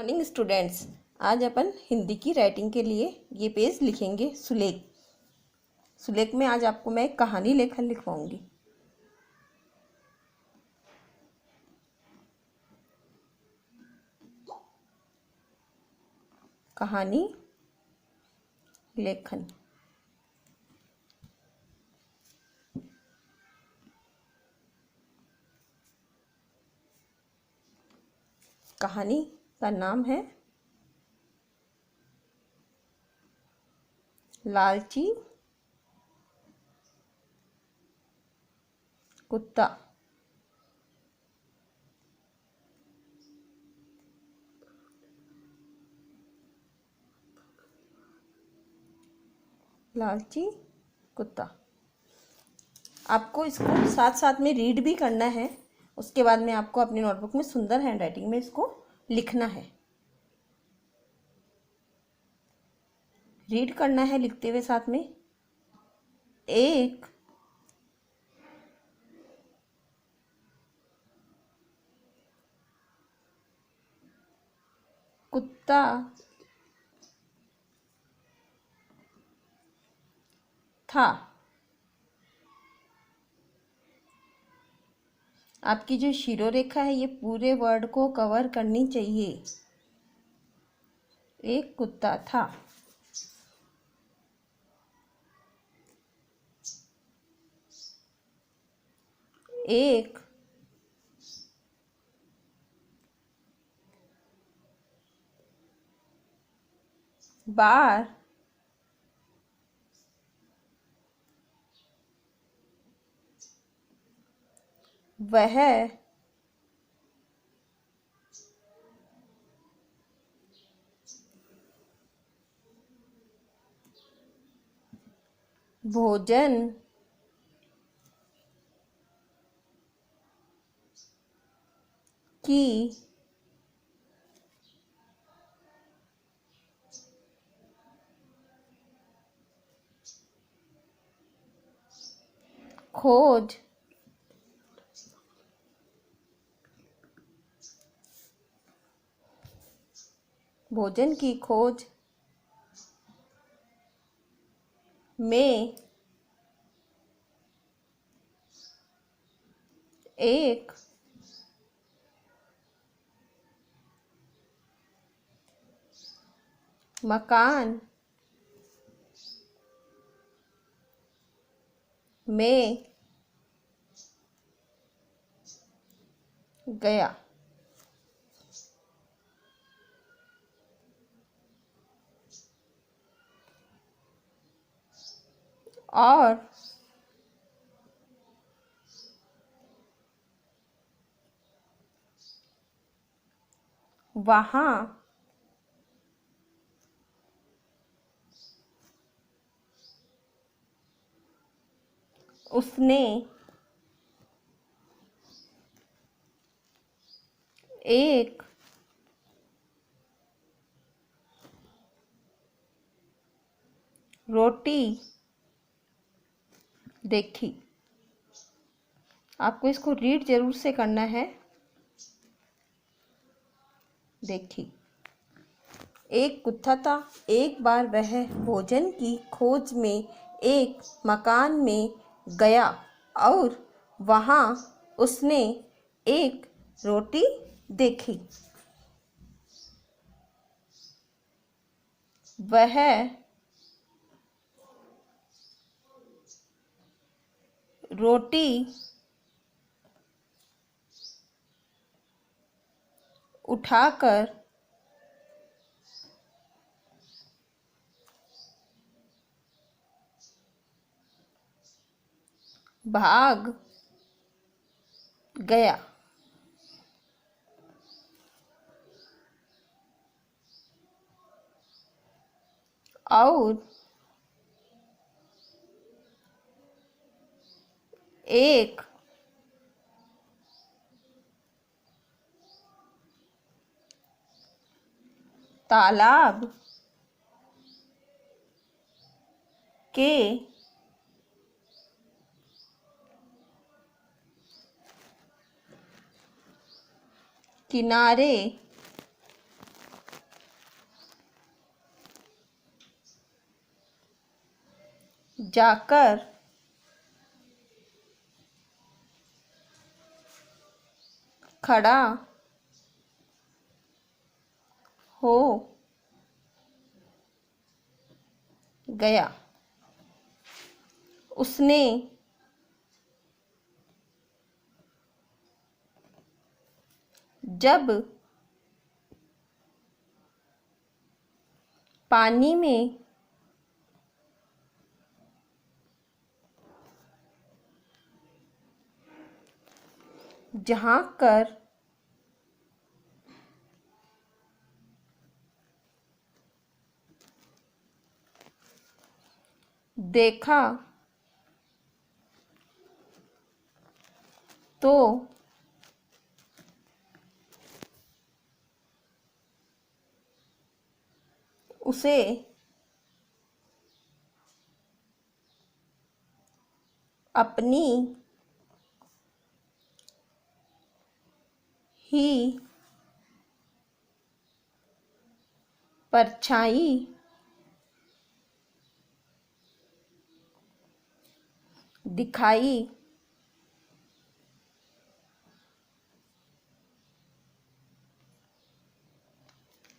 Morning students. आज अपन हिंदी की writing के लिए ये पेज लिखेंगे सुलेख। सुलेख में आज आपको मैं एक कहानी लेखन लिखवाऊंगी। कहानी लेखन। कहानी का नाम है लालची कुत्ता। लालची कुत्ता। आपको इसको साथ साथ में रीड भी करना है। उसके बाद में आपको अपनी नोटबुक में सुंदर हैंडराइटिंग में इसको लिखना है। रीड करना है लिखते हुए साथ में। एक कुत्ता था। आपकी जो शिरोरेखा है ये पूरे वर्ड को कवर करनी चाहिए। एक कुत्ता था। एक बार वह भोजन की खोज भोजन की खोज में एक मकान में गया। और वहाँ उसने एक रोटी देखी। आपको इसको रीड जरूर से करना है। देखी। एक कुत्ता था। एक बार वह भोजन की खोज में एक मकान में गया और वहाँ उसने एक रोटी देखी। वह रोटी उठाकर भाग गया। और एक तालाब के किनारे जाकर खड़ा हो गया। उसने जब पानी में झांक कर देखा तो उसे अपनी ही परछाई दिखाई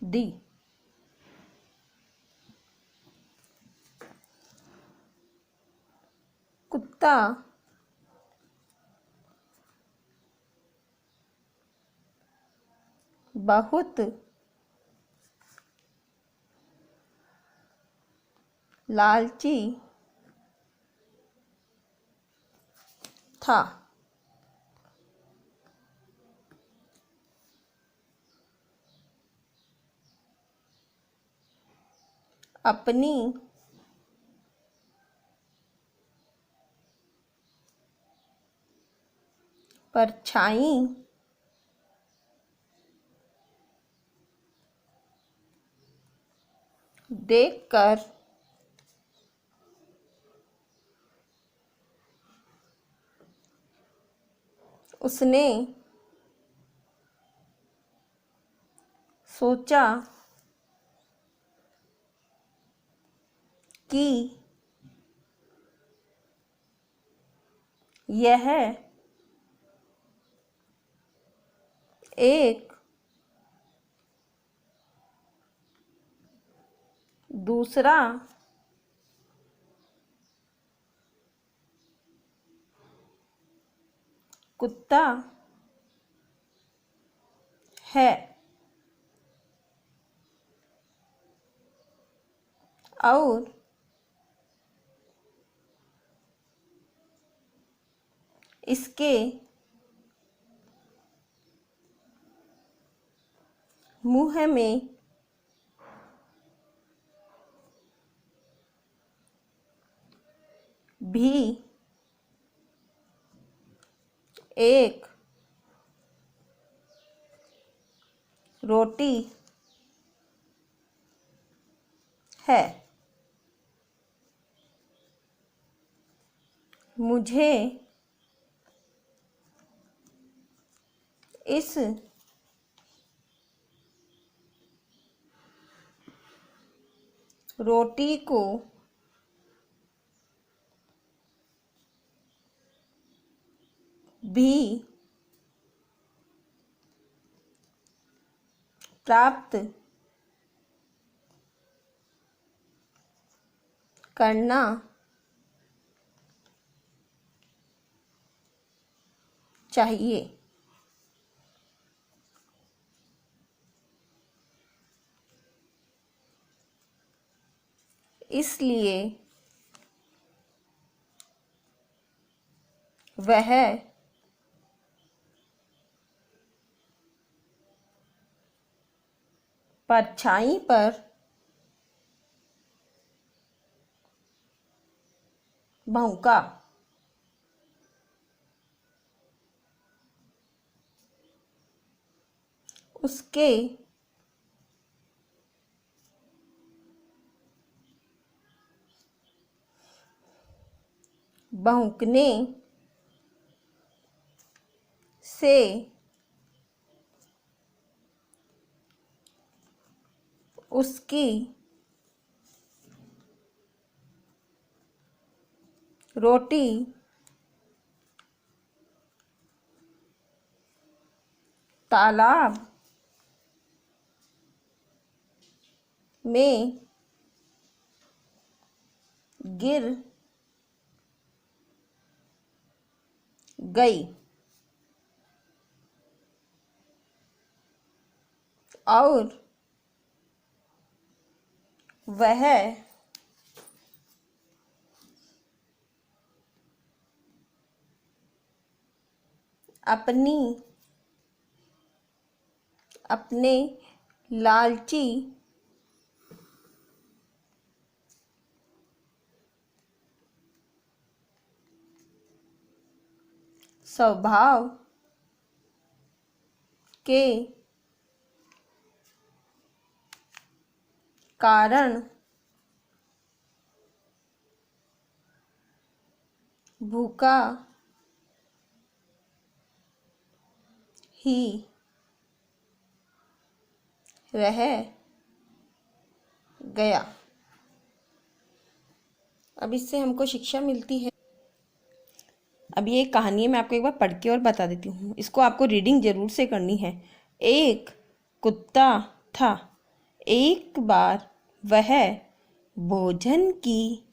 दी। कुत्ता बहुत लालची था। अपनी परछाई देखकर उसने सोचा कि यह एक दूसरा कुत्ता है और इसके मुंह में भी एक रोटी है। मुझे इस रोटी को भी प्राप्त करना चाहिए। इसलिए वह परछाई पर भौंका। उसके भौंकने से उसकी रोटी तालाब में गिर गई और वह अपने लालची स्वभाव के कारण भूखा ही रह गया। अब इससे हमको शिक्षा मिलती है। अब ये कहानी मैं आपको एक बार पढ़ के और बता देती हूँ। इसको आपको रीडिंग जरूर से करनी है। एक कुत्ता था। एक बार वह भोजन की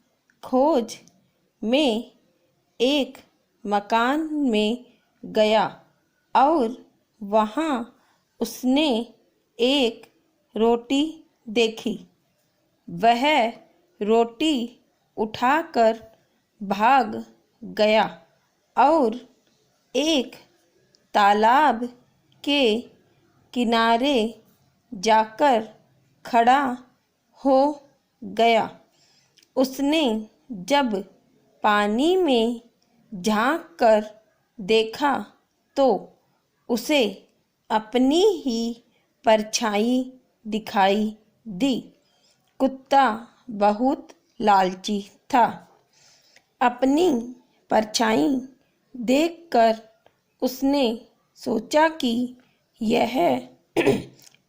खोज में एक मकान में गया और वहाँ उसने एक रोटी देखी। वह रोटी उठाकर भाग गया और एक तालाब के किनारे जाकर खड़ा हो गया। उसने जब पानी में झांक कर देखा तो उसे अपनी ही परछाई दिखाई दी। कुत्ता बहुत लालची था। अपनी परछाई देखकर उसने सोचा कि यह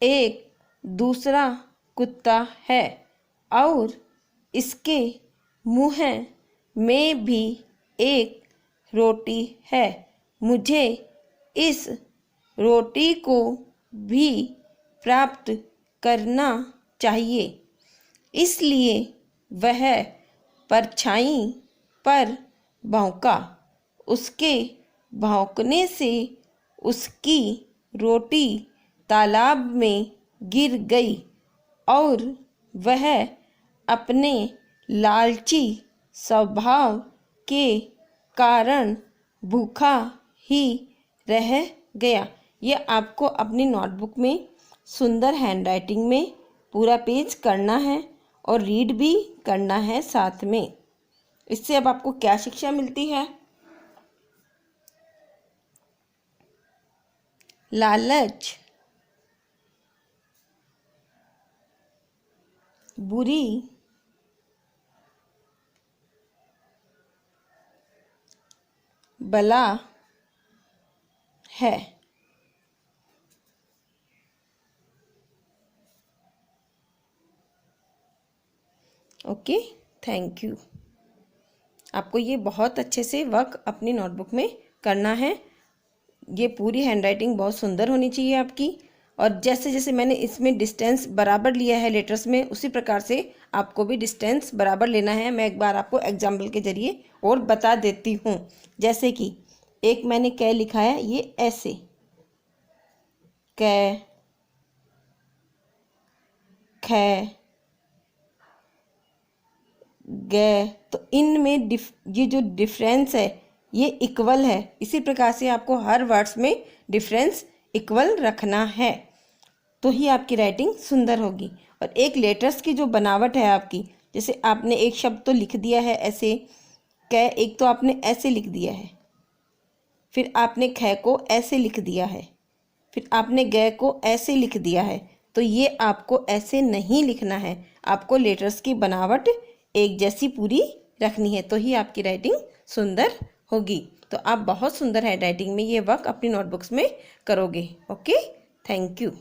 एक दूसरा कुत्ता है और इसके मुंह में भी एक रोटी है। मुझे इस रोटी को भी प्राप्त करना चाहिए। इसलिए वह परछाई पर भौंका। उसके भौंकने से उसकी रोटी तालाब में गिर गई और वह अपने लालची स्वभाव के कारण भूखा ही रह गया। ये आपको अपनी नोटबुक में सुंदर हैंडराइटिंग में पूरा पेज करना है और रीड भी करना है साथ में। इससे अब आपको क्या शिक्षा मिलती है? लालच बुरी बला है। Okay, thank you. आपको ये बहुत अच्छे से वर्क अपनी नोटबुक में करना है। ये पूरी हैंडराइटिंग बहुत सुंदर होनी चाहिए आपकी। और जैसे जैसे मैंने इसमें डिस्टेंस बराबर लिया है लेटर्स में, उसी प्रकार से आपको भी डिस्टेंस बराबर लेना है। मैं एक बार आपको एग्जाम्पल के जरिए और बता देती हूँ। जैसे कि एक मैंने कै लिखा है, ये ऐसे कै, खे, गे, तो इनमें ये जो डिफरेंस है ये इक्वल है। इसी प्रकार से आपको हर वर्ड्स में डिफरेंस इक्वल रखना है, तो ही आपकी राइटिंग सुंदर होगी। और एक लेटर्स की जो बनावट है आपकी, जैसे आपने एक शब्द तो लिख दिया है ऐसे कै, एक तो आपने ऐसे लिख दिया है, फिर आपने खे को ऐसे लिख दिया है, फिर आपने गे को ऐसे लिख दिया है। तो ये आपको ऐसे नहीं लिखना है। आपको लेटर्स की बनावट एक जैसी पूरी रखनी है, तो ही आपकी राइटिंग सुंदर होगी। तो आप बहुत सुंदर हैंड राइटिंग में ये वर्क अपनी नोटबुक्स में करोगे। Okay, thank you.